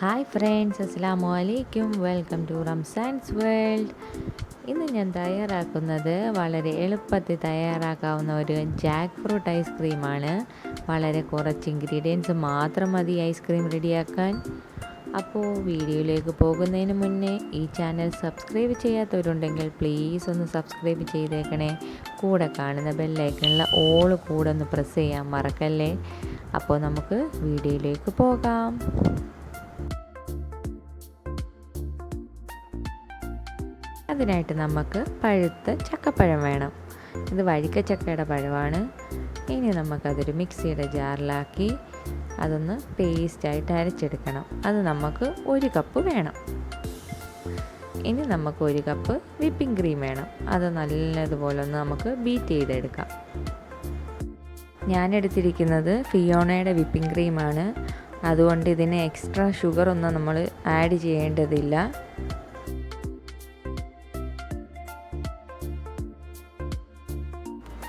Hi friends, അസ്സലാമു അലൈക്കും. Welcome to Ramzan's world. ഇന്ന് ഞാൻ തയ്യാറാക്കുന്നത് വളരെ എളുപ്പത്തിൽ തയ്യാറാക്കാവുന്ന ഒരു ജാക്ക് ഫ്രൂട്ട് ഐസ്ക്രീമാണ്. വളരെ കുറച്ച് ഇൻഗ്രീഡിയൻസ് മാത്രം മതി ഐസ്ക്രീം റെഡിയാക്കാൻ. അപ്പോൾ വീഡിയോയിലേക്ക് പോകുന്നതിന് മുന്നേ ഈ ചാനൽ സബ്സ്ക്രൈബ് ചെയ്യാത്തവരുണ്ടെങ്കിൽ പ്ലീസ് ഒന്ന് സബ്സ്ക്രൈബ് ചെയ്തേക്കണേ. കൂടെ കാണുന്ന ബെല്ലൈക്കണിൽ ഓൾ കൂടെ ഒന്ന് പ്രസ് ചെയ്യാൻ മറക്കല്ലേ. അപ്പോൾ നമുക്ക് വീഡിയോയിലേക്ക് പോകാം. അതിനായിട്ട് നമുക്ക് പഴുത്ത ചക്കപ്പഴം വേണം. ഇത് വരിക്കച്ചക്കയുടെ പഴമാണ്. ഇനി നമുക്കതൊരു മിക്സിയുടെ ജാറിലാക്കി അതൊന്ന് പേസ്റ്റായിട്ട് അരച്ചെടുക്കണം. അത് നമുക്ക് 1 കപ്പ് വേണം. ഇനി നമുക്ക് 1 കപ്പ് വിപ്പിംഗ് ക്രീം വേണം. അത് നല്ലതുപോലെ ഒന്ന് നമുക്ക് ബീറ്റ് ചെയ്തെടുക്കാം. ഞാനെടുത്തിരിക്കുന്നത് ഫിയോണയുടെ വിപ്പിംഗ് ക്രീമാണ്. അതുകൊണ്ട് ഇതിന് എക്സ്ട്രാ ഷുഗറൊന്നും നമ്മൾ ആഡ് ചെയ്യേണ്ടതില്ല.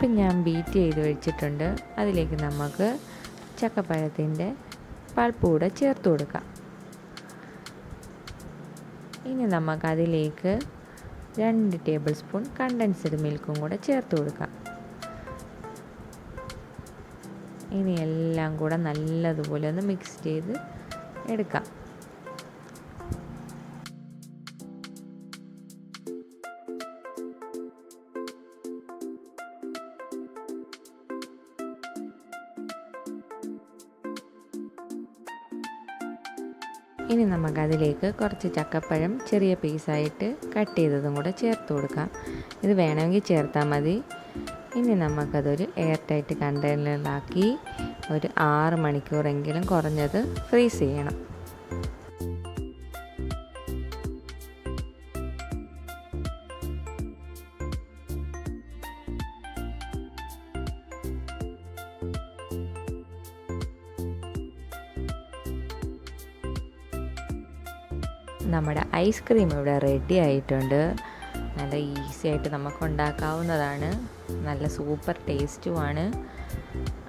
ഇപ്പം ഞാൻ ബീറ്റ് ചെയ്ത് വെച്ചിട്ടുണ്ട്. അതിലേക്ക് നമുക്ക് ചക്കപ്പഴത്തിൻ്റെ പൾപ്പ് കൂടെ ചേർത്ത് കൊടുക്കാം. ഇനി നമുക്കതിലേക്ക് 2 ടേബിൾ സ്പൂൺ കണ്ടൻസ്ഡ് മിൽക്കും കൂടെ ചേർത്ത് കൊടുക്കാം. ഇനി എല്ലാം കൂടെ നല്ലതുപോലെ ഒന്ന് മിക്സ് ചെയ്ത് എടുക്കാം. ഇനി നമുക്കതിലേക്ക് കുറച്ച് ചക്കപ്പഴം ചെറിയ പീസായിട്ട് കട്ട് ചെയ്തതും കൂടെ ചേർത്ത് കൊടുക്കാം. ഇത് വേണമെങ്കിൽ ചേർത്താൽ മതി. ഇനി നമുക്കതൊരു എയർ ടൈറ്റ് കണ്ടെയ്നറിലാക്കി ഒരു 6 മണിക്കൂറെങ്കിലും കുറഞ്ഞത് ഫ്രീസ് ചെയ്യണം. നമ്മുടെ ഐസ്ക്രീം ഇവിടെ റെഡി ആയിട്ടുണ്ട്. നല്ല ഈസി ആയിട്ട് നമുക്ക് ഉണ്ടാക്കാവുന്നതാണ്. നല്ല സൂപ്പർ ടേസ്റ്റുമാണ്.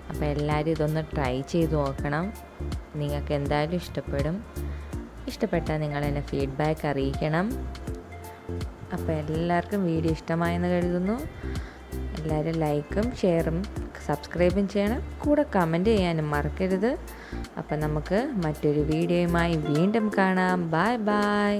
അപ്പോൾ എല്ലാവരും ഇതൊന്ന് ട്രൈ ചെയ്ത് നോക്കണം. നിങ്ങൾക്ക് എന്തായാലും ഇഷ്ടപ്പെടും. ഇഷ്ടപ്പെട്ടാൽ നിങ്ങൾ എന്നെ ഫീഡ്ബാക്ക് അറിയിക്കണം. അപ്പോൾ എല്ലാവർക്കും വീഡിയോ ഇഷ്ടമായെന്ന് കരുതുന്നു. എല്ലാവരും ലൈക്കും ഷെയറും സബ്സ്ക്രൈബും ചെയ്യണം. കൂടെ കമൻറ്റ് ചെയ്യാനും മറക്കരുത്. അപ്പം നമുക്ക് മറ്റൊരു വീഡിയോയുമായി വീണ്ടും കാണാം. Bye bye.